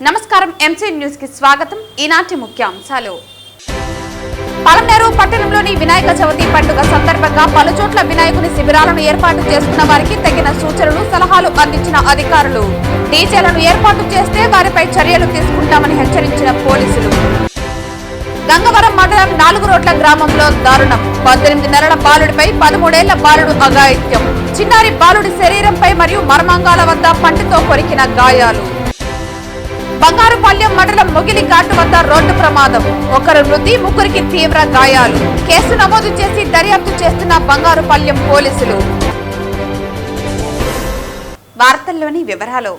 నమస్కారం MC news కి స్వాగతం. ఈనాటి ముఖ్యాంశాలు. పలమనేరు పట్టణంలోని వినాయక చవితి పండుగ సందర్భంగా పలుచోట్ల వినాయకుని శిబిరాలను ఏర్పాటు చేసుకున్న వారికి తగిన సూచనలు సలహాలు అందించిన అధికారులు. డీజేలను ఏర్పాటు చేస్తే వారిపై చర్యలు తీసుకుంటామని హెచ్చరించిన పోలీసులు. గంగవరం మండలం 4 రోడ్ల గ్రామంలో దారుణం. 18 నెలల బాలుడిపై 13 ఏళ్ల బాలుడు అఘాయిత్యం. చిన్నారి బాలుడి శరీరంపై మరియు మర్మాంగాల వద్ద పంటితో కొరికిన గాయాలు. బంగారుపాళ్యం మండలం ముగిలి ఘాటు వద్ద రోడ్డు ప్రమాదం. 1 మృతి, 3కి తీవ్ర గాయాలు. కేసు నమోదు చేసి దర్యాప్తు చేస్తున్న బంగారుపాళ్యం పోలీసులు. వార్తల్లోని వివరాలు.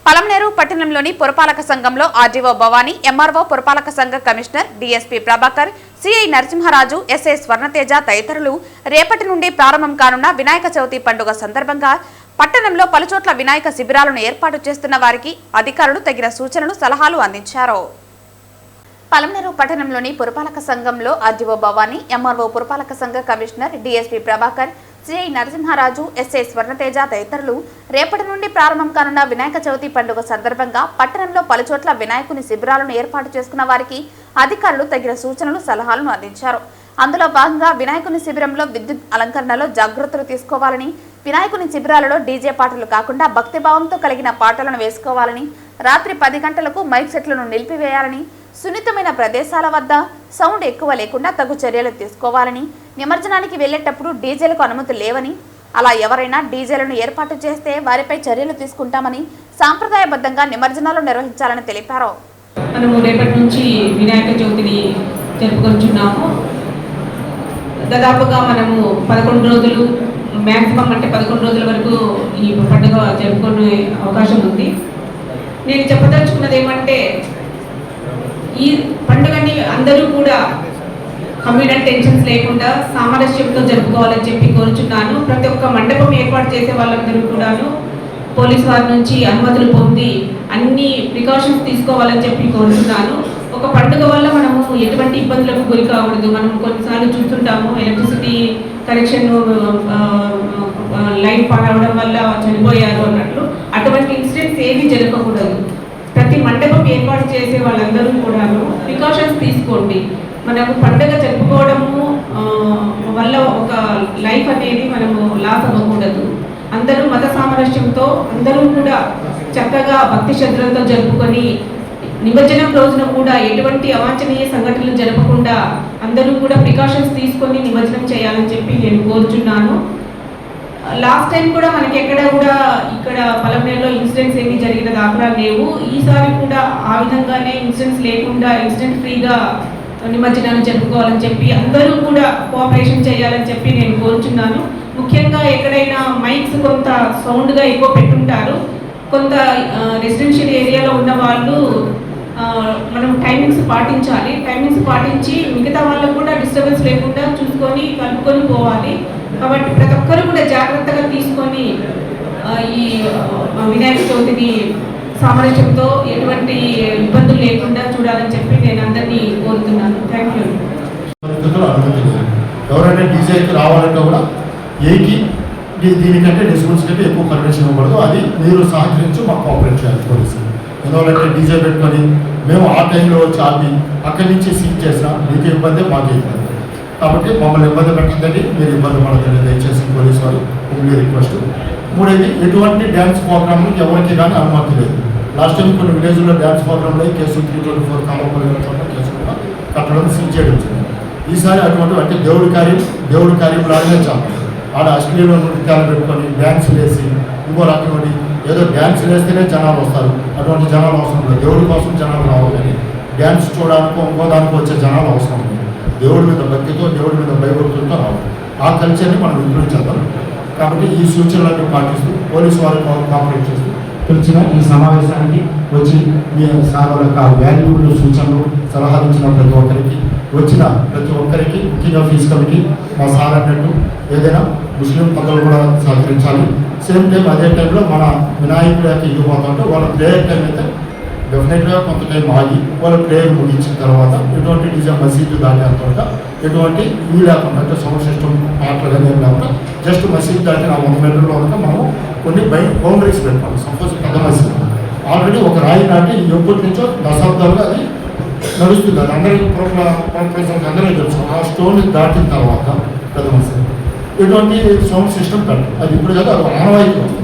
పలమనేరు పట్టణంలోని పురపాలక సంఘంలో ఆర్డీఓ భవానీ, ఎంఆర్ఓ, పురపాలక సంఘ commissioner, DSP Prabhakar, CI Narasimharaju, SI Swarnateja తదితరులు రేపటి నుండి ప్రారంభం కానున్న వినాయక చవితి పండుగ సందర్భంగా పట్టణంలో పలుచోట్ల వినాయక శిబిరాలను ఏర్పాటు చేస్తున్న వారికి అధికారులు తగిన సూచనలు సలహాలు అందించారు. పలమనేరు పట్టణంలోని పురపాలక సంఘంలో ఆర్డీఓ భవానీ, ఎంఆర్ఓ, పురపాలక సంఘ commissioner, DSP Prabhakar, CI Narasimharaju, SI Swarnateja తదితరులు రేపటి నుండి ప్రారంభం కానున్న వినాయక చవితి పండుగ సందర్భంగా పట్టణంలో పలుచోట్ల వినాయకుని శిబిరాలను ఏర్పాటు చేసుకున్న వారికి అధికారులు తగిన సూచనలు సలహాలను అందించారు. అందులో భాగంగా వినాయకుని శిబిరంలో విద్యుత్ అలంకరణలో జాగ్రత్తలు తీసుకోవాలని, వినాయకుని శిబిరాలలో డీజే పాటలు కాకుండా భక్తిభావంతో కలిగిన పాటలను వేసుకోవాలని, రాత్రి 10 గంటలకు మైక్ సెట్లను నిలిపివేయాలని, సున్నితమైన ప్రదేశాల వద్ద సౌండ్ ఎక్కువ లేకుండా తగు చర్యలు తీసుకోవాలని, నిమజ్జనానికి వెళ్లేటప్పుడు డీజేలకు అనుమతి లేవని, అలా ఎవరైనా డీజేలను ఏర్పాటు చేస్తే వారిపై చర్యలు తీసుకుంటామని, సాంప్రదాయబద్ధంగా నిమజ్జనాలు నిర్వహించాలని తెలిపారు. మనము రేపటి నుంచి వినాయక చవితిని జరుపుకుంటున్నాము. దాదాపుగా మనము 11 రోజులు, మ్యాక్సిమం అంటే 11 రోజుల వరకు ఈ పండుగ జరుపుకునే అవకాశం ఉంది. నేను చెప్పదలుచుకున్నది ఏమంటే, ఈ పండుగని అందరూ కూడా కమ్యూనల్ టెన్షన్స్ లేకుండా సామరస్యంతో జరుపుకోవాలని చెప్పి కోరుచున్నాను. ప్రతి ఒక్క మండపం ఏర్పాటు చేసే వాళ్ళందరూ కూడాను పోలీసు వారి నుంచి అనుమతులు పొంది అన్ని ప్రికాషన్స్ తీసుకోవాలని చెప్పి కోరుచున్నాను. ఒక పండుగ వల్ల మనము ఎటువంటి ఇబ్బందులకు గురి కాకూడదు. మనం కొన్నిసార్లు చూస్తుంటాము, ఎలక్ట్రిసిటీ కనెక్షన్ లైట్ పాడవడం వల్ల చనిపోయారు అన్నట్లు. అటువంటి ఇన్సిడెంట్స్ ఏవి జరగకూడదు. ప్రతి మండపం ఏర్పాటు చేసే వాళ్ళందరూ కూడాను ప్రికాషన్స్ తీసుకోండి. మనకు పండుగ జరుపుకోవడము వల్ల ఒక లైఫ్ అనేది మనము లాస్ అవ్వకూడదు. అందరూ మత సామరస్యంతో అందరూ కూడా చక్కగా భక్తి శ్రద్ధలతో జరుపుకొని నిమజ్జనం రోజున కూడా ఎటువంటి అవాంఛనీయ సంఘటనలు జరపకుండా అందరూ కూడా ప్రికాషన్స్ తీసుకొని నిమజ్జనం చేయాలని చెప్పి నేను కోరుచున్నాను. లాస్ట్ టైం కూడా మనకి ఎక్కడ కూడా ఇక్కడ పలమనేరులో ఇన్సిడెంట్స్ ఏమి జరిగిన దాఖలాలు లేవు. ఈసారి కూడా ఆ విధంగానే ఇన్సిడెంట్స్ లేకుండా ఇన్సిడెంట్ ఫ్రీగా నిమజ్జనాన్ని జరుపుకోవాలని చెప్పి అందరూ కూడా కోఆపరేషన్ చేయాలని చెప్పి నేను కోరుచున్నాను. ముఖ్యంగా ఎక్కడైనా మైక్స్ కొంత సౌండ్గా ఎక్కువ పెట్టుంటారు. కొంత రెసిడెన్షియల్ ఏరియాలో ఉన్న వాళ్ళు మనం టైమింగ్స్ పాటించాలి. టైమింగ్స్ పాటించి మిగతా వాళ్ళకు కూడా డిస్టర్బెన్స్ లేకుండా చూసుకొని కలుపుకొని పోవాలి. కాబట్టి ప్రతి ఒక్కరు కూడా జాగ్రత్తగా తీసుకొని ఈ వినాయక చవితిని సామరస్యంతో ఎటువంటి ఇబ్బందులు లేకుండా చూడాలని చెప్పి నేను అందరినీ కోరుతున్నాను. Thank you. ఎవరైనా డీజేకి రావాలంటే కూడా ఏకి దీనికంటే డిస్కౌంట్స్ కంటే ఎక్కువ పర్మిషన్ ఇవ్వకూడదు. అది మీరు సహకరించి మాకు కోఆపరేట్ చేయాలి పోలీసులు. ఎందుకంటే డీజే పెట్టుకొని మేము ఆ టైంలో వచ్చి ఆపి అక్కడి నుంచి సీజ్ చేసినా మీకు ఇబ్బంది, మాకు ఇబ్బంది. కాబట్టి మమ్మల్ని ఇబ్బంది పెట్టద్దండి, మీరు ఇబ్బంది పడదండి దయచేసి పోలీసు వారు మీ రిక్వెస్ట్. మూడేది, ఎటువంటి డ్యాన్స్ ప్రోగ్రాంలు ఎవరికి కానీ అనుమతి లేదు. లాస్ట్ టైం కొన్ని విలేజ్లో డ్యాన్స్ ప్రోగ్రాంలో కేసు 324 కామపల్లి కేసు కూడా కట్టడం సీజ్ చేయడం వచ్చింది. ఈసారి అటువంటి అంటే దేవుడి కార్యం లాగానే చాలు. ఆడ అశ్లీల నృత్యాలు పెట్టుకొని డ్యాన్స్ వేసి ఇంకో రకమైన ఏదో డ్యాన్స్ వేస్తేనే జనాలు వస్తారు. అటువంటి జనాలు అవసరం లేదు. దేవుడి కోసం జనాలు రావాలి కానీ డ్యాన్స్ చూడడానికో ఇంకో దానికో వచ్చే జనాలు అవసరం లేదు. దేవుడి మీద భక్తితో, దేవుడి మీద భయభక్తులతో రావాలి. ఆ కల్చర్ని మనం ఇంప్రూవ్ చేద్దాం. కాబట్టి ఈ సూచనలన్నీ పాటిస్తూ పోలీసు వారు కోఆపరేట్ చేస్తూ పిలిచిన ఈ సమావేశానికి వచ్చి మీ సార్ యొక్క వాల్యూబుల్ సూచనలు సలహాలు ఇచ్చిన ప్రతి ఒక్కరికి ముఖ్యంగా ఫీజు కమిటీ మా సార్ అన్నట్టు ఏదైనా ముస్లిం పక్కలు కూడా సహకరించాలి. సేమ్ టైం అదే టైంలో మన వినాయకుడి యొక్క ఇవ్వబోతుంటే వాళ్ళ ప్రేయర్ టైం అయితే డెఫినెట్గా కొంత టైం ఆగి వాళ్ళ ప్రేయర్ ముగించిన తర్వాత ఎటువంటి డీజే మసీదు దాటేంత వరకు ఎటువంటి ఇవి లేకుండా అంటే సౌండ్ సిస్టమ్ పాటలు కానీ ఏం లేకుండా జస్ట్ మసీదు దాటిన 100 మీటర్లో వరకు మనం కొన్ని బౌండరీస్ పెట్టుకోవాలి. సపోజ్ పెద్ద మసీదు ఆల్రెడీ ఒక రాయి నాటి ఎప్పటి నుంచో దశాబ్దాలుగా అది నడుస్తుంది. అది అందరికీ ప్రజలకు అందరికీ తెలుసు. ఆ స్టోన్ దాటిన తర్వాత పెద్ద మనిషి ఇటువంటి సౌండ్ సిస్టమ్ పెట్టాలి. అది ఇప్పుడు కదా అది ఆనవాయితీ వస్తుంది.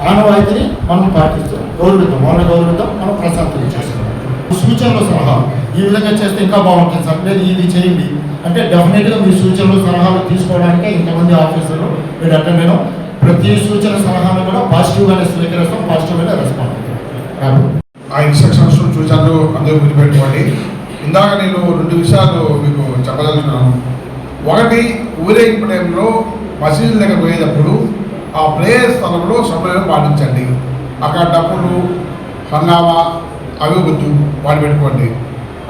ఆనవాయితీని మనం పాటిస్తాం, గౌరవిద్దాం, వాళ్ళని గౌరవిద్దాం, మనం ప్రశాంతంగా చేస్తాం. సూచనలు సలహాలు ఈ విధంగా చేస్తే ఇంకా బాగుంటుంది సార్, లేదు ఇది చేయండి అంటే డెఫినెట్గా మీ సూచనలు సలహాలు తీసుకోవడానికే ఇంతమంది ఆఫీసర్లు మీరు అటెండ్ అయినా ప్రతి సూచన సలహాను కూడా పాజిటివ్గానే స్వీకరిస్తాం, పాజిటివ్గానే రెస్పాండ్ అవుతాం. ఆ ఇన్స్ట్రక్షన్స్ సూచనలు అందరూ గుర్తుపెట్టుకోండి. ఇందాక నేను 2 విషయాలు మీకు చెప్పదలుచుకున్నాను. ఒకటి, ఊరేగింపు టైంలో మసీదు దగ్గర పోయేటప్పుడు ఆ ప్రేయర్ స్థలంలో సమయం పాటించండి. అక్కడ డబ్బులు హంగామా అవి వద్దు, వాడి పెట్టుకోండి.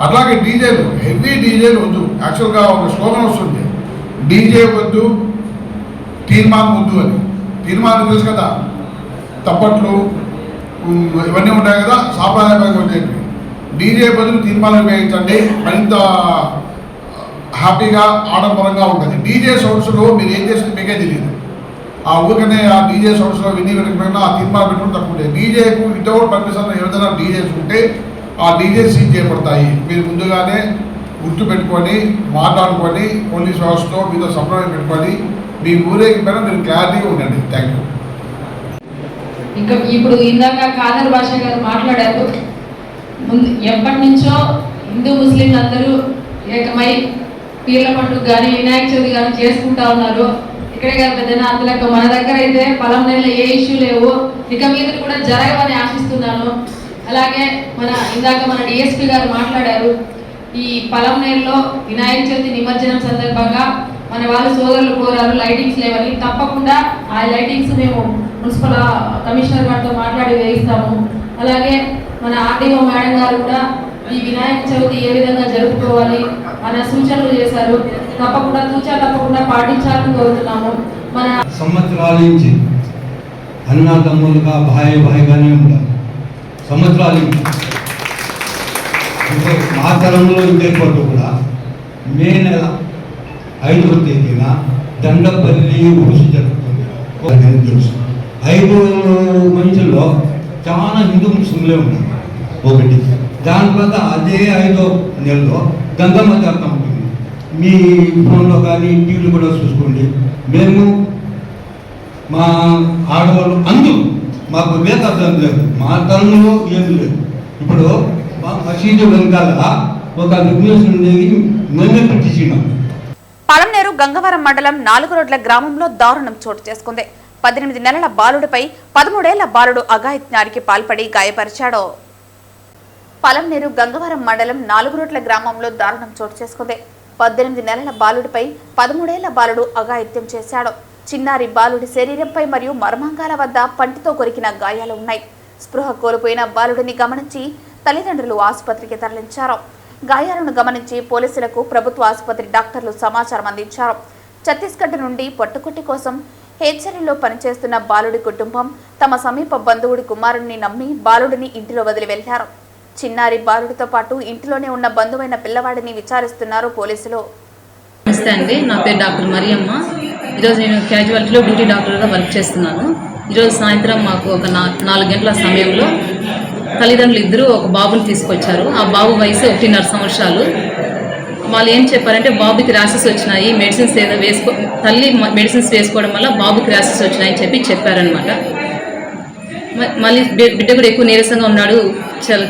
అట్లాగే డీజేలు, హెవీ డీజేలు వద్దు. యాక్చువల్గా ఒక స్లోగన్ వస్తుంది, డీజే వద్దు తీర్మానం వద్దు అని. తీర్మానం తెలుసు కదా, తప్పట్లు ఇవన్నీ ఉంటాయి కదా, సాంప్రదాయపరంగా ఉండేవి. డీజే బదులు తీర్మానం వేయించండి, మరింత హ్యాపీగా ఆడంబరంగా ఉంటుంది. డీజే సౌండ్స్లో మీరు ఏం చేస్తుంది మీకే తెలియదు. ఆ ఊరికనే ఆ డీజే సౌండ్స్లో వినియోగమైనా ఆ తీర్మానం పెట్టుకుని తక్కువ ఉంటాయి. డీజేకు వితౌట్ పర్మిషన్ ఏదైనా డీజేస్ ఉంటే ఆ డీజే సీజ్ చేయబడతాయి. మీరు ముందుగానే గుర్తు పెట్టుకొని మాట్లాడుకొని పోలీస్ వ్యవస్థతో మీతో సంప్రదాయం పెట్టుకొని మీ ఊరేగి పైన మీరు క్లారిటీగా ఉండండి. Thank you. ఇంకా ఇప్పుడు ఇందాక కాదర్ భాష గారు మాట్లాడారు. ముందు ఎప్పటి నుంచో హిందూ ముస్లింలు అందరూ ఏకమై పీర్ల పండుగ కానీ వినాయక చవితి కానీ చేసుకుంటా ఉన్నారు. ఇక్కడే కాదు పెద్దనా అందులో మన దగ్గర అయితే పొలం నెలలో ఏ ఇష్యూ లేవు, ఇక మీద కూడా జరగవని ఆశిస్తున్నాను. అలాగే ఇందాక మన డిఎస్పీ గారు మాట్లాడారు. ఈ పొలం నెలలో వినాయక చవితి నిమజ్జనం సందర్భంగా మన వాళ్ళు సోదరులు కోరారు లైటింగ్స్ లేవని. తప్పకుండా ఆ లైటింగ్స్ మేము మున్సిపల్ కమిషనర్ గారితో మాట్లాడి వేయిస్తాము. అలాగే మన ఆర్డీఓ మేడం గారు కూడా ఈ వినాయక చవితి ఏ విధంగా జరుపుకోవాలి అన్న సూచనలు చేశారు. తప్పకుండా పాటించాలని కోరుతున్నాము. మన సంవత్సరాల నుంచి అన్నదమ్ములుగా భాయిగానే ఉండాలి. సంవత్సరాల నుంచి మా తరంలో ఇంకేపోతూ కూడా మే నెల 5వ తేదీన దండపల్లి ఉరుసు జరుగుతుంది. తెలుసు 5 మనుషుల్లో చాలా హిందూ ముస్లింలే ఉన్నారు. ఒకటి దాని తర్వాత అదే 5వ నెలలో గంగమ్మ జాతర ఉంటుంది. మీ ఫోన్లో కానీ టీవీలు కూడా చూసుకోండి. మేము మా ఆడవాళ్ళు అందరూ మాకు వేతర్థం లేదు, మా తరంలో ఏమి లేదు. ఇప్పుడు మా మసీదు వెనకాల ఒక బిజినెస్ ఉండేది, మేమే పెట్టించినాం. పలమనేరు గంగవరం మండలం 4 రోడ్ల గ్రామంలో దారుణం చోటు చేసుకుంది. 18 నెలల బాలుడిపై 13 ఏళ్ల బాలుడు అఘాయిత్యానికి పాల్పడి గాయపరిచాడు. పలమనేరు గంగవరం మండలం 4 రోడ్ల గ్రామంలో దారుణం చోటు చేసుకుంది. 18 నెలల బాలుడిపై 13 ఏళ్ల బాలుడు అఘాయిత్యం చేశాడు. చిన్నారి బాలుడి శరీరంపై మరియు మర్మాంగాల వద్ద పంటితో కొరికిన గాయాలు ఉన్నాయి. స్పృహ కోల్పోయిన బాలుడిని గమనించి తల్లిదండ్రులు ఆసుపత్రికి తరలించారు. గాయాలను గమనించి పోలీసులకు ప్రభుత్వ ఆసుపత్రి డాక్టర్లు సమాచారం అందించారు. ఛత్తీస్గఢ్ నుండి పొట్టకుట్టి కోసం హెచ్చరిలో పనిచేస్తున్న బాలుడి కుటుంబం తమ సమీప బంధువుడి కుమారుడిని నమ్మి బాలుడిని ఇంటిలో వదిలి వెళ్లారు. చిన్నారి బాలుడితో పాటు ఇంటిలోనే ఉన్న బంధువైన పిల్లవాడిని విచారిస్తున్నారు పోలీసులు. నమస్తే అండి, నా పేరు డాక్టర్ మరియమ్మ. ఈరోజు నేను క్యాజువాలిటీలో డ్యూటీ డాక్టర్గా వర్క్ చేస్తున్నాను. ఈరోజు సాయంత్రం మాకు ఒక 4 గంటల సమయంలో తల్లిదండ్రులు ఇద్దరు ఒక బాబుని తీసుకొచ్చారు. ఆ బాబు వయసు 1.5 సంవత్సరాలు. వాళ్ళు ఏం చెప్పారంటే బాబుకి ర్యాషెస్ వచ్చినాయి, మెడిసిన్స్ ఏదో తల్లి మెడిసిన్స్ వేసుకోవడం వల్ల బాబుకి ర్యాషెస్ వచ్చినాయని చెప్పారనమాట. మళ్ళీ బిడ్డ కూడా ఎక్కువ నీరసంగా ఉన్నాడు,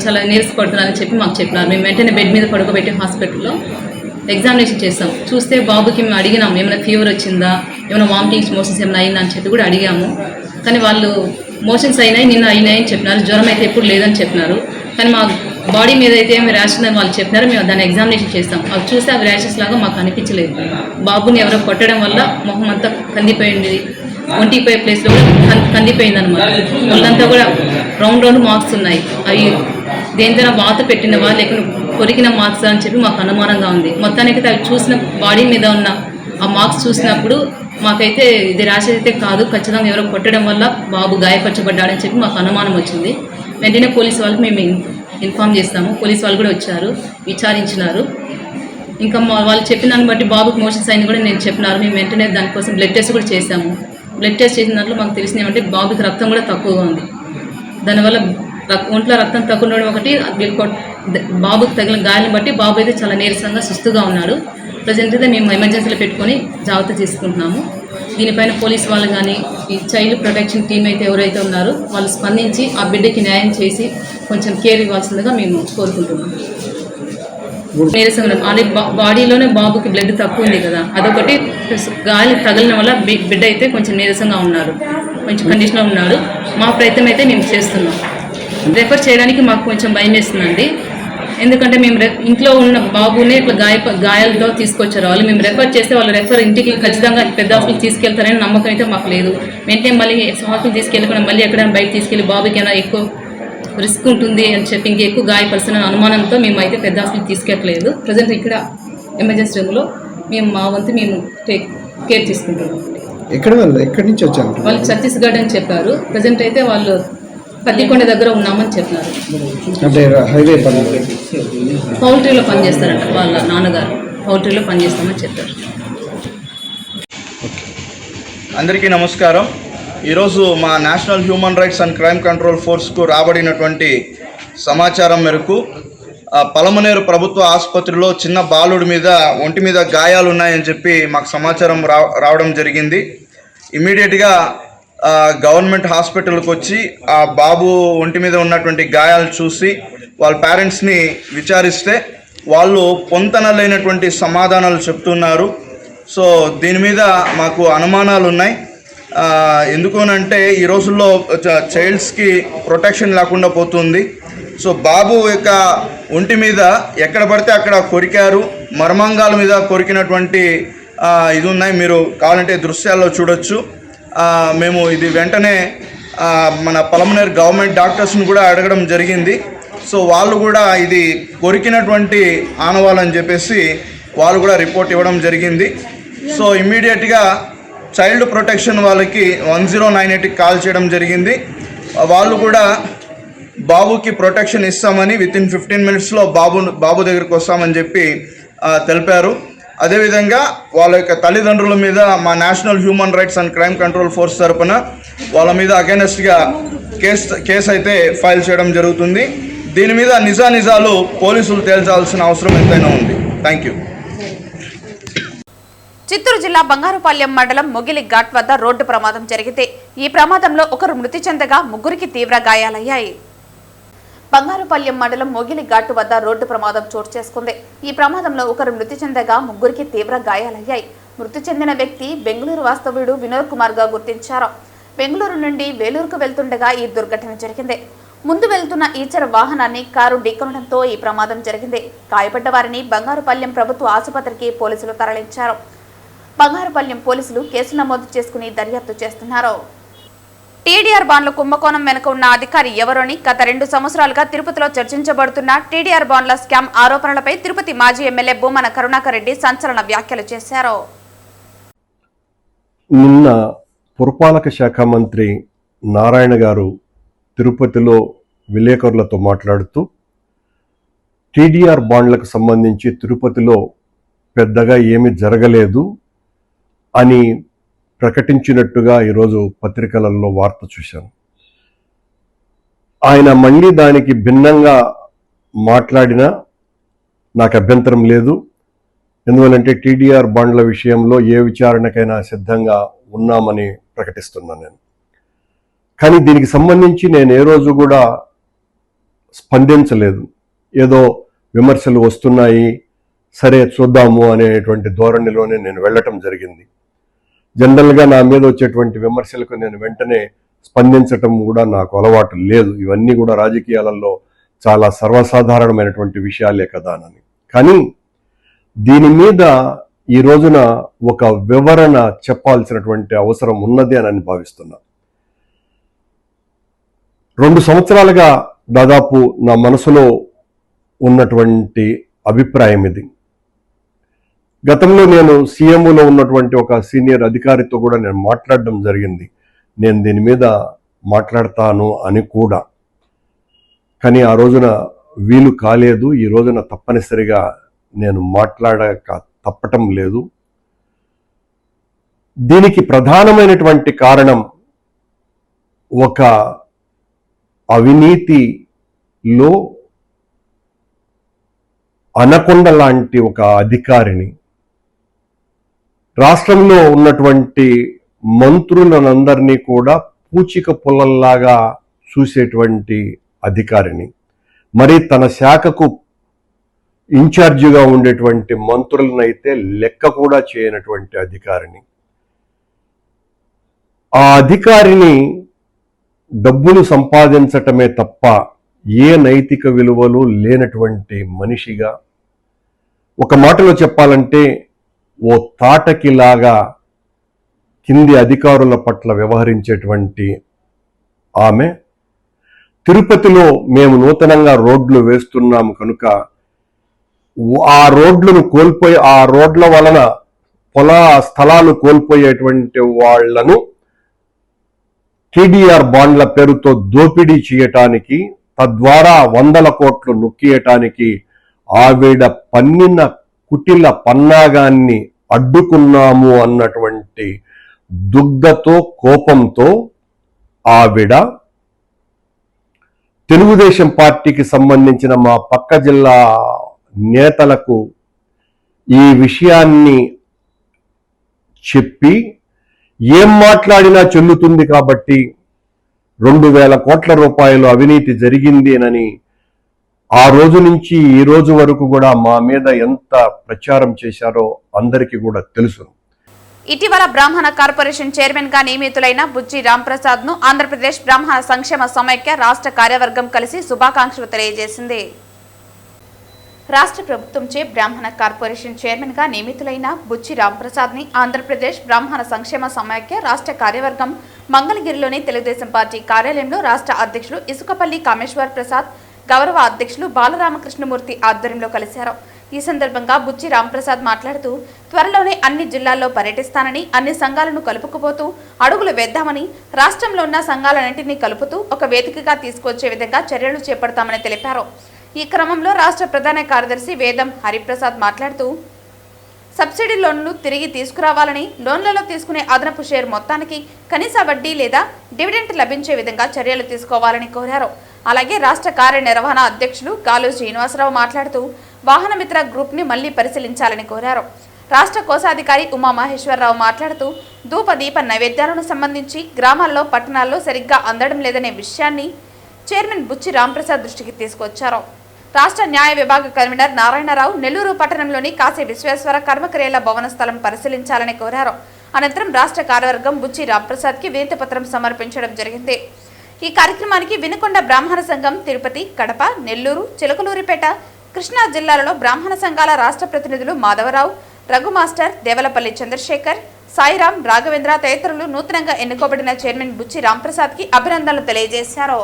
చాలా నీరసపడుతున్నారని చెప్పి మాకు చెప్పినారు. మేము వెంటనే బెడ్ మీద పడుకోబెట్టి హాస్పిటల్లో ఎగ్జామినేషన్ చేస్తాం. చూస్తే బాబుకి మేము అడిగినాము ఏమైనా ఫీవర్ వచ్చిందా, ఏమైనా వామిటింగ్స్ మోషన్స్ ఏమైనా అయిందా అని చెప్పి కూడా అడిగాము. కానీ వాళ్ళు మోషన్స్ అయినాయి, నిన్న అయినాయని చెప్పినారు. జ్వరం అయితే ఎప్పుడు లేదని చెప్పినారు. కానీ మా బాడీ మీద అయితే ఏమి ర్యాష్ ఉందని వాళ్ళు చెప్పినారు. మేము దాన్ని ఎగ్జామినేషన్ చేస్తాం. అవి చూస్తే అవి ర్యాషెస్ లాగా మాకు అనిపించలేదు. బాబుని ఎవరో కొట్టడం వల్ల మొహం అంతా కందిపోయింది, ఒంటిపోయే ప్లేస్లో కూడా కందిపోయింది అనమాట. వాళ్ళంతా కూడా రౌండ్ మార్క్స్ ఉన్నాయి. అవి దేనికైనా వాత పెట్టినవా లేకుండా కొరికిన మార్క్స్ అని చెప్పి మాకు అనుమానంగా ఉంది. మొత్తానికి అవి చూసిన బాడీ మీద ఉన్న ఆ మార్క్స్ చూసినప్పుడు మాకైతే ఇది ర్యాష్ అయితే కాదు, ఖచ్చితంగా ఎవరో కొట్టడం వల్ల బాబు గాయపరచబడ్డాడని చెప్పి మాకు అనుమానం వచ్చింది. వెంటనే పోలీసు వాళ్ళకి మేము ఇన్ఫామ్ చేస్తాము. పోలీసు వాళ్ళు కూడా వచ్చారు, విచారించినారు. ఇంకా వాళ్ళు చెప్పిన దాన్ని బట్టి బాబుకి మోషన్స్ అయింది కూడా నేను చెప్పినారు. మేము వెంటనే దానికోసం బ్లడ్ టెస్ట్ కూడా చేశాము. బ్లడ్ టెస్ట్ చేసిన దాంట్లో మాకు తెలిసింది ఏమంటే బాబుకి రక్తం కూడా తక్కువగా ఉంది. దానివల్ల ఒంట్లో రక్తం తక్కువ ఉండడం ఒకటి, బాబుకి తగిలిన గాయాలను బట్టి బాబు అయితే చాలా నీరసంగా సుస్తుగా ఉన్నాడు. ప్రజెంట్ అయితే మేము ఎమర్జెన్సీలో పెట్టుకొని జాగ్రత్త తీసుకుంటున్నాము. దీనిపైన పోలీస్ వాళ్ళు కానీ ఈ చైల్డ్ ప్రొటెక్షన్ టీం అయితే ఎవరైతే ఉన్నారో వాళ్ళు స్పందించి ఆ బిడ్డకి న్యాయం చేసి కొంచెం కేర్ ఇవ్వాల్సిందిగా మేము కోరుకుంటున్నాము. నీరసంగా ఆల్రెడీ బాడీలోనే బాబుకి బ్లడ్ తక్కువ ఉంది కదా, అదొకటి గాలి తగిలిన వల్ల బిడ్డ అయితే కొంచెం నీరసంగా ఉన్నారు, కొంచెం కండిషన్లో ఉన్నాడు. మా ప్రయత్నం అయితే మేము చేస్తున్నాం. రెఫర్ చేయడానికి మాకు కొంచెం భయం వేస్తుందండి, ఎందుకంటే మేము ఇంట్లో ఉన్న బాబునే ఇట్లా గాయాలతో తీసుకొచ్చారు వాళ్ళు. మేము రెఫర్ చేస్తే వాళ్ళు ఇంటికి ఖచ్చితంగా పెద్ద హాస్పిటల్ తీసుకెళ్తారని నమ్మకం అయితే మాకు లేదు. వెంటనే మళ్ళీ హాస్పిటల్ తీసుకెళ్ళకుండా మళ్ళీ ఎక్కడైనా బయట తీసుకెళ్ళి బాబుకైనా ఎక్కువ రిస్క్ ఉంటుంది అని చెప్పి ఇంకెక్కువ గాయపరుస్తున్న అనుమానంతో మేము అయితే పెద్ద హాస్పిటల్ తీసుకెళ్ళలేదు. ప్రజెంట్ ఇక్కడ ఎమర్జెన్సీ రూమ్లో మేము మా వంతు మేము కేర్ తీసుకుంటున్నాం. ఎక్కడి నుంచి వచ్చారు వాళ్ళు? ఛత్తీస్గఢ్ అని చెప్పారు. ప్రజెంట్ అయితే వాళ్ళు పత్తికొండ దగ్గర ఉన్నామని చెప్పినారు. అంటే హైవే పౌల్ట్రీలో పనిచేస్తారంట వాళ్ళ నాన్నగారు, పౌల్ట్రీలో పనిచేస్తామని చెప్పారు. అందరికీ నమస్కారం. ఈరోజు మా national human rights and crime control ఫోర్స్కు రాబడినటువంటి సమాచారం మేరకు పలమనేరు ప్రభుత్వ ఆసుపత్రిలో చిన్న బాలుడి మీద ఒంటి మీద గాయాలు ఉన్నాయని చెప్పి మాకు సమాచారం రావడం జరిగింది. ఇమీడియట్గా గవర్నమెంట్ హాస్పిటల్కి వచ్చి ఆ బాబు ఒంటి మీద ఉన్నటువంటి గాయాలు చూసి వాళ్ళ పేరెంట్స్ని విచారిస్తే వాళ్ళు పొంతనలేనటువంటి సమాధానాలు చెప్తున్నారు. సో దీని మీద మాకు అనుమానాలు ఉన్నాయి. ఎందుకనంటే ఈ రోజుల్లో చైల్డ్స్కి ప్రొటెక్షన్ లేకుండా పోతుంది. సో బాబు యొక్క ఒంటి మీద ఎక్కడ పడితే అక్కడ కొరికారు, మర్మాంగాల మీద కొరికినటువంటి ఇది ఉన్నాయి. మీరు కావాలంటే దృశ్యాల్లో చూడొచ్చు. మేము ఇది వెంటనే మన పలమనేరు గవర్నమెంట్ డాక్టర్స్ని కూడా అడగడం జరిగింది. సో వాళ్ళు కూడా ఇది కొరికినటువంటి ఆనవాళ్ళని చెప్పేసి వాళ్ళు కూడా రిపోర్ట్ ఇవ్వడం జరిగింది. సో ఇమ్మీడియట్గా చైల్డ్ ప్రొటెక్షన్ వాళ్ళకి 1098కి కాల్ చేయడం జరిగింది. వాళ్ళు కూడా బాబుకి ప్రొటెక్షన్ ఇస్తామని వితిన్ 15 మినిట్స్లో బాబు దగ్గరికి వస్తామని చెప్పి తెలిపారు. అదేవిధంగా వాళ్ళ యొక్క తల్లిదండ్రుల మీద మా national human rights and crime control force తరఫున వాళ్ళ మీద అగైనెస్ట్గా కేసు అయితే ఫైల్ చేయడం జరుగుతుంది. దీని మీద నిజాలు పోలీసులు తేల్చాల్సిన అవసరం ఎంతైనా ఉంది. Thank you. చిత్తూరు జిల్లా బంగారుపాలెం మండలం మొగిలి ఘాట్ వద్ద రోడ్డు ప్రమాదం జరిగితే ఈ ప్రమాదంలో ఒకరు మృతి చెందగా ముగ్గురికి తీవ్ర గాయాలయ్యాయి. బంగారుపాలెం మండలం మొగిలి ఘాట్ వద్ద రోడ్డు ప్రమాదం చోటు చేసుకుంది. ఈ ప్రమాదంలో ఒకరు మృతి చెందగా ముగ్గురికి తీవ్ర గాయాలయ్యాయి. మృతి చెందిన వ్యక్తి బెంగళూరు వాస్తవ్యుడు వినోద్ కుమార్ గా గుర్తించారు. బెంగళూరు నుండి వేలూరుకు వెళ్తుండగా ఈ దుర్ఘటన జరిగింది. ముందు వెళ్తున్న ఈచర్ వాహనాన్ని కారు ఢీకొనడంతో ఈ ప్రమాదం జరిగింది. గాయపడ్డ వారిని బంగారుపాలెం ప్రభుత్వ ఆసుపత్రికి పోలీసులు తరలించారు. బంగారుపాలెం పోలీసులు కేసు నమోదు చేసుకుని దర్యాప్తు చేస్తున్నారు. టీడీఆర్ బాండ్ల కుంభకోణం వెనుక ఉన్న అధికారి ఎవరోని గత 2 సంవత్సరాలుగా తిరుపతిలో చర్చించబడుతున్న టీడీఆర్ బాండ్ల స్కామ్ ఆరోపణలపై తిరుపతి మాజీ ఎమ్మెల్యే భూమన కరుణాకర్ రెడ్డి సంచలన వ్యాఖ్యలు చేశారు. నిన్న పురపాలక శాఖ మంత్రి నారాయణ గారు తిరుపతిలో విలేకరులతో మాట్లాడుతూ టీడీఆర్ బాండ్లకు సంబంధించి తిరుపతిలో పెద్దగా ఏమీ జరగలేదు అని ప్రకటించినట్టుగా ఈరోజు పత్రికలలో వార్త చూశాను. ఆయన మళ్ళీ దానికి భిన్నంగా మాట్లాడినా నాకు అభ్యంతరం లేదు. ఎందువల్లంటే టీడీఆర్ బాండ్ల విషయంలో ఏ విచారణకైనా సిద్ధంగా ఉన్నామని ప్రకటిస్తున్నాను నేను. కానీ దీనికి సంబంధించి నేను ఏ రోజు కూడా స్పందించలేదు. ఏదో విమర్శలు వస్తున్నాయి, సరే చూద్దాము అనేటువంటి ధోరణిలోనే నేను వెళ్ళటం జరిగింది. జనరల్గా నా మీద వచ్చేటువంటి విమర్శలకు నేను వెంటనే స్పందించటం కూడా నాకు అలవాటు లేదు. ఇవన్నీ కూడా రాజకీయాలలో చాలా సర్వసాధారణమైనటువంటి విషయాలే కదా అని. కానీ దీని మీద ఈ రోజున ఒక వివరణ చెప్పాల్సినటువంటి అవసరం ఉన్నది అని భావిస్తున్నా. 2 సంవత్సరాలుగా దాదాపు నా మనసులో ఉన్నటువంటి అభిప్రాయం ఇది. గతంలో నేను సీఎంఓలో ఉన్నటువంటి ఒక సీనియర్ అధికారితో కూడా నేను మాట్లాడడం జరిగింది. నేను దీని మీద మాట్లాడతాను అని కూడా. కానీ ఆ రోజున వీలు కాలేదు. ఈ రోజున తప్పనిసరిగా నేను మాట్లాడక తప్పటం లేదు. దీనికి ప్రధానమైనటువంటి కారణం ఒక అవినీతిలో అనకొండ లాంటి ఒక అధికారిని, రాష్ట్రంలో ఉన్నటువంటి మంత్రులనందరినీ కూడా పూచిక పుల్లల్లాగా చూసేటువంటి అధికారిని, మరి తన శాఖకు ఇన్ఛార్జిగా ఉండేటువంటి మంత్రులనైతే లెక్క కూడా చేయనటువంటి అధికారిని, ఆ అధికారిని డబ్బులు సంపాదించటమే తప్ప ఏ నైతిక విలువలు లేనటువంటి మనిషిగా, ఒక మాటలో చెప్పాలంటే ఓ తాటకిలాగా కింది అధికారుల పట్ల వ్యవహరించేటువంటి ఆమె, తిరుపతిలో మేము నూతనంగా రోడ్లు వేస్తున్నాము కనుక ఆ రోడ్లను కోల్పోయి, ఆ రోడ్ల వలన స్థలాలు కోల్పోయేటువంటి వాళ్లను టీడీఆర్ బాండ్ల పేరుతో దోపిడీ చేయటానికి, తద్వారా 100 కోట్లు నొక్కియటానికి ఆవిడ పన్నిన కుటిల పన్నాగాన్ని అడ్డుకున్నాము అన్నటువంటి దుగ్ధతో, కోపంతో ఆవిడ తెలుగుదేశం పార్టీకి సంబంధించిన మా పక్క జిల్లా నేతలకు ఈ విషయాన్ని చెప్పి, ఏం మాట్లాడినా చెల్లుతుంది కాబట్టి 2,000 కోట్ల రూపాయలు అవినీతి జరిగింది అని ఆ రోజు నుంచి ఈ రోజు వరకు కూడా మా మీద ఎంత ప్రచారం చేశారో అందరికీ కూడా తెలుసు. ఇటీవల బ్రాహ్మణ కార్పొరేషన్ చైర్మన్ గా నియమితులైన బుజ్జి రాంప్రసాద్ ను ఆంధ్రప్రదేశ్ బ్రాహ్మణ సంక్షేమ సమైక్య రాష్ట్ర కార్యవర్గం కలిసి శుభాకాంక్షలు తెలియజేసింది. రాష్ట్ర ప్రభుత్వంచే బ్రాహ్మణ కార్పొరేషన్ చైర్మన్ గా నియమితులైన బుజ్జి రాంప్రసాద్ ని ఆంధ్రప్రదేశ్ బ్రాహ్మణ సంక్షేమ సమైక్య రాష్ట్ర కార్యవర్గం మంగళగిరిలోని తెలుగుదేశం పార్టీ కార్యాలయంలో రాష్ట్ర అధ్యక్షులు ఇసుకపల్లి కామేశ్వర్ ప్రసాద్, గౌరవ అధ్యక్షులు బాలరామకృష్ణమూర్తి ఆధ్వర్యంలో కలిశారు. ఈ సందర్భంగా బుజ్జి రాంప్రసాద్ మాట్లాడుతూ, త్వరలోనే అన్ని జిల్లాల్లో పర్యటిస్తానని, అన్ని సంఘాలను కలుపుకుపోతూ అడుగులు వేద్దామని, రాష్ట్రంలో ఉన్న సంఘాలన్నింటినీ కలుపుతూ ఒక వేదికగా తీసుకొచ్చే విధంగా చర్యలు చేపడతామని తెలిపారు. ఈ క్రమంలో రాష్ట్ర ప్రధాన కార్యదర్శి వేదం హరిప్రసాద్ మాట్లాడుతూ, సబ్సిడీ లోన్లు తిరిగి తీసుకురావాలని, లోన్లలో తీసుకునే అదనపు షేర్ మొత్తానికి కనీస వడ్డీ లేదా డివిడెంట్ లభించే విధంగా చర్యలు తీసుకోవాలని కోరారు. అలాగే రాష్ట్ర కార్యనిర్వహణ అధ్యక్షులు గాలు శ్రీనివాసరావు మాట్లాడుతూ, వాహనమిత్ర గ్రూప్ ని మళ్లీ పరిశీలించాలని కోరారు. రాష్ట్ర కోశాధికారి ఉమామహేశ్వరరావు మాట్లాడుతూ, ధూప దీప నైవేద్యాలను సంబంధించి గ్రామాల్లో, పట్టణాల్లో సరిగ్గా అందడం లేదనే విషయాన్ని చైర్మన్ బుచ్చి రాంప్రసాద్ దృష్టికి తీసుకొచ్చారు. రాష్ట్ర న్యాయ విభాగ కన్వీనర్ నారాయణరావు నెల్లూరు పట్టణంలోని కాశీ విశ్వేశ్వర కర్మక్రియల భవన స్థలం పరిశీలించాలని కోరారు. అనంతరం రాష్ట్ర కార్యవర్గం బుచ్చి రాంప్రసాద్ కి వినతి పత్రం సమర్పించడం జరిగింది. ఈ కార్యక్రమానికి వినుకొండ బ్రాహ్మణ సంఘం, తిరుపతి, కడప, నెల్లూరు, చిలకలూరిపేట, కృష్ణా జిల్లాలలో బ్రాహ్మణ సంఘాల రాష్ట్ర ప్రతినిధులు మాధవరావు, రఘు మాస్టర్, దేవలపల్లి చంద్రశేఖర్, సాయిరాం, రాఘవేంద్ర తదితరులు నూతనంగా ఎన్నుకోబడిన చైర్మన్ బుచ్చి రాంప్రసాద్ కి అభినందనలు తెలియజేశారు.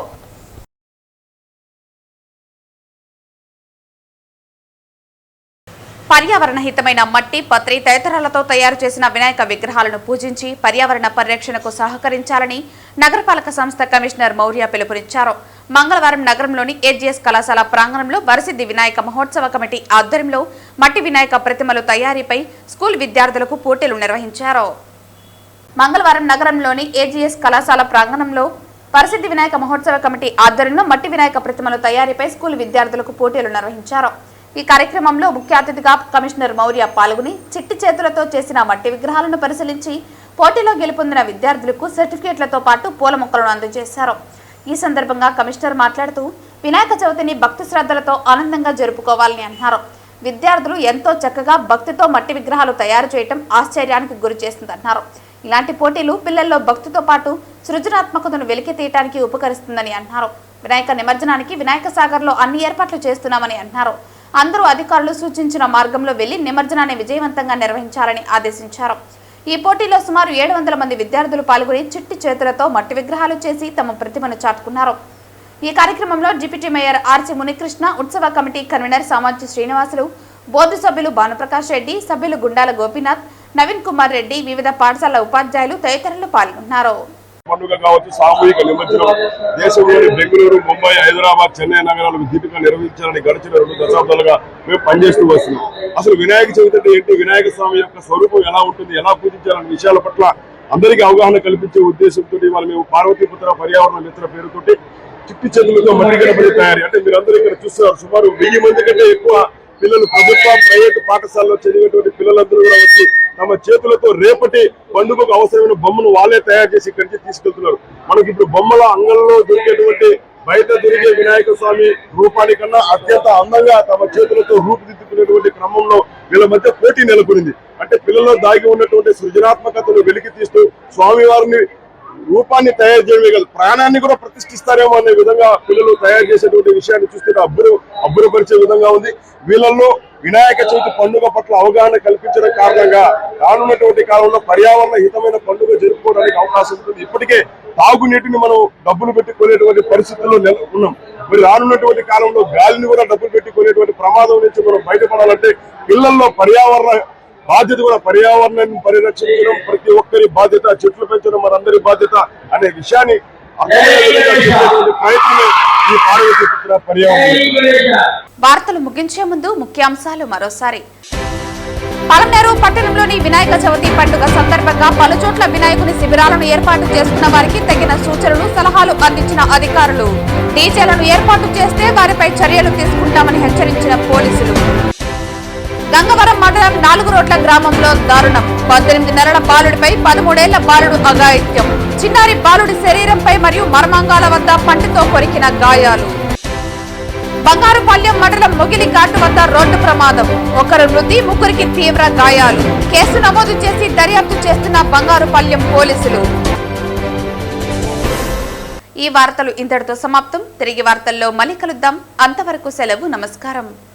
పర్యావరణ హితమైన మట్టి, పత్రి తదితరాలతో తయారు చేసిన వినాయక విగ్రహాలను పూజించి పర్యావరణ పరిరక్షణకు సహకరించాలని నగరపాలక సంస్థ కమిషనర్ మౌర్య పిలుపునిచ్చారు. మంగళవారం నగరంలోని ఏజీఎస్ కళాశాల ప్రాంగణంలో వరసిద్ధి వినాయక మహోత్సవ కమిటీ ఆధ్వర్యంలో మట్టి వినాయక ప్రతిమలు తయారీపై స్కూల్ విద్యార్థులకు పోటీలు నిర్వహించారు. మంగళవారం నగరంలోని ఏజీఎస్ కళాశాల ప్రాంగణంలో వరసిద్ధి వినాయక మహోత్సవ కమిటీ ఆధ్వర్యంలో మట్టి వినాయక ప్రతిమల తయారీపై స్కూల్ విద్యార్థులకు పోటీలు నిర్వహించారు. ఈ కార్యక్రమంలో ముఖ్య అతిథిగా కమిషనర్ మౌర్య పాల్గొని చిట్టి చేతులతో చేసిన మట్టి విగ్రహాలను పరిశీలించి పోటీలో గెలుపొందిన విద్యార్థులకు సర్టిఫికేట్లతో పాటు పూల మొక్కలను అందజేశారు. ఈ సందర్భంగా కమిషనర్ మాట్లాడుతూ, వినాయక చవితిని భక్తి శ్రద్ధలతో ఆనందంగా జరుపుకోవాలని అన్నారు. విద్యార్థులు ఎంతో చక్కగా భక్తితో మట్టి విగ్రహాలు తయారు చేయడం ఆశ్చర్యానికి గురి చేస్తుందన్నారు. ఇలాంటి పోటీలు పిల్లల్లో భక్తితో పాటు సృజనాత్మకతను వెలికితీయడానికి ఉపకరిస్తుందని అన్నారు. వినాయక నిమజ్జనానికి వినాయక సాగర్లో అన్ని ఏర్పాట్లు చేస్తున్నామని అన్నారు. అందరూ అధికారులు సూచించిన మార్గంలో వెళ్లి నిమజ్జనాన్ని విజయవంతంగా నిర్వహించాలని ఆదేశించారు. ఈ పోటీలో సుమారు 700 మంది విద్యార్థులు పాల్గొని చిట్టి చేతులతో మట్టి విగ్రహాలు చేసి తమ ప్రతిభను చాటుకున్నారు. ఈ కార్యక్రమంలో డిప్యూటీ మేయర్ ఆర్చి మునికృష్ణ, ఉత్సవ కమిటీ కన్వీనర్ సామాజి శ్రీనివాసులు, బోర్డు సభ్యులు భానుప్రకాష్ రెడ్డి, సభ్యులు గుండాల గోపీనాథ్, నవీన్ కుమార్ రెడ్డి, వివిధ పాఠశాల ఉపాధ్యాయులు తదితరులు పాల్గొన్నారు. పండుగ కావచ్చు, సామూహిక నిమజ్జనం దేశంలోని బెంగళూరు, ముంబై, హైదరాబాద్, చెన్నై నగరాలకు దీటుగా నిర్వహించాలని గడిచిన 2 దశాబ్దాలుగా మేము పనిచేస్తూ వస్తున్నాం. అసలు వినాయక చవితి అంటే ఏంటి, వినాయక స్వామి యొక్క స్వరూపం ఎలా ఉంటుంది, ఎలా పూజించాలనే విషయాల పట్ల అందరికీ అవగాహన కల్పించే ఉద్దేశంతో ఇవాళ మేము పార్వతీపుత్ర పర్యావరణ మిత్ర పేరుతోటి చిట్టి చేతులతో మట్టి గణపతి తయారీ. అంటే మీరందరూ ఇక్కడ చూస్తున్నారు, సుమారు 1000 మంది కంటే ఎక్కువ పిల్లలు ప్రభుత్వ ప్రైవేటు పాఠశాలలో చదివేటువంటి పిల్లలందరూ కూడా వచ్చి తమ చేతులతో రేపటి పండుగకు అవసరమైన బొమ్మను వాళ్ళే తయారు చేసి ఇక్కడి నుంచి తీసుకెళ్తున్నారు. మనకి ఇప్పుడు బొమ్మల అంగంలో దొరికేటువంటి బయట దొరికే వినాయక స్వామి రూపానికన్నా అత్యంత అందంగా తమ చేతులతో రూపుదిద్దుకునేటువంటి క్రమంలో వీళ్ళ మధ్య పోటీ నెలకొనింది. అంటే పిల్లల్లో దాగి ఉన్నటువంటి సృజనాత్మకతను వెలికి తీస్తూ స్వామివారిని రూపాన్ని తయారు చేయడమే కాదు, ప్రాణాన్ని కూడా ప్రతిష్ఠిస్తారేమో అనే విధంగా పిల్లలు తయారు చేసేటువంటి విషయాన్ని చూస్తుంటే అబ్బురపరిచే విధంగా ఉంది. వీళ్ళల్లో వినాయక చవితి పండుగ పట్ల అవగాహన కల్పించడం కారణంగా రానున్నటువంటి కాలంలో పర్యావరణ హితమైన పండుగ జరుపుకోవడానికి అవకాశం ఉంటుంది. ఇప్పటికే తాగునీటిని మనం డబ్బులు పెట్టుకునేటువంటి పరిస్థితుల్లో ఉన్నాం. మరి రానున్నటువంటి కాలంలో గాలిని కూడా డబ్బులు పెట్టుకునేటువంటి ప్రమాదం నుంచి మనం బయటపడాలంటే పిల్లల్లో పర్యావరణ బాధ్యత కూడా, పర్యావరణాన్ని పరిరక్షించడం ప్రతి ఒక్కరి బాధ్యత, చెట్లు పెంచడం మనందరి బాధ్యత అనే విషయాన్ని ప్రయత్నమే ఈ పార్వతీ పుత్ర పర్యావరణ. వార్తలు ముగించే ముందు ముఖ్యాంశాలు మరోసారి. పలమనేరు పట్టణంలోని వినాయక చవితి పండుగ సందర్భంగా పలుచోట్ల వినాయకుని శిబిరాలను ఏర్పాటు చేస్తున్న వారికి తగిన సూచనలు సలహాలు అందించిన అధికారులు. డీజేలను ఏర్పాటు చేస్తే వారిపై చర్యలు తీసుకుంటామని హెచ్చరించిన పోలీసులు. గంగవరం మండలం 4 రోడ్ల గ్రామంలో దారుణం. 18 నెలల బాలుడిపై 13 ఏళ్ల బాలుడు అఘాయిత్యం. చిన్నారి బాలుడి శరీరంపై మరియు మర్మాంగాల వద్ద పంటితో కొరికిన గాయాలు. బంగారుపాళ్యం మండలం మొగిలి ఘాటు వద్ద రోడ్డు ప్రమాదం. 1 మృతి, 3కి తీవ్ర గాయాలు. కేసు నమోదు చేసి దర్యాప్తు చేస్తున్న బంగారుపాళ్యం పోలీసులు. ఈ వార్తలు ఇంతటితో సమాప్తం. తిరిగి వార్తల్లో మళ్ళీ కలుద్దాం. అంతవరకు సెలవు. నమస్కారం.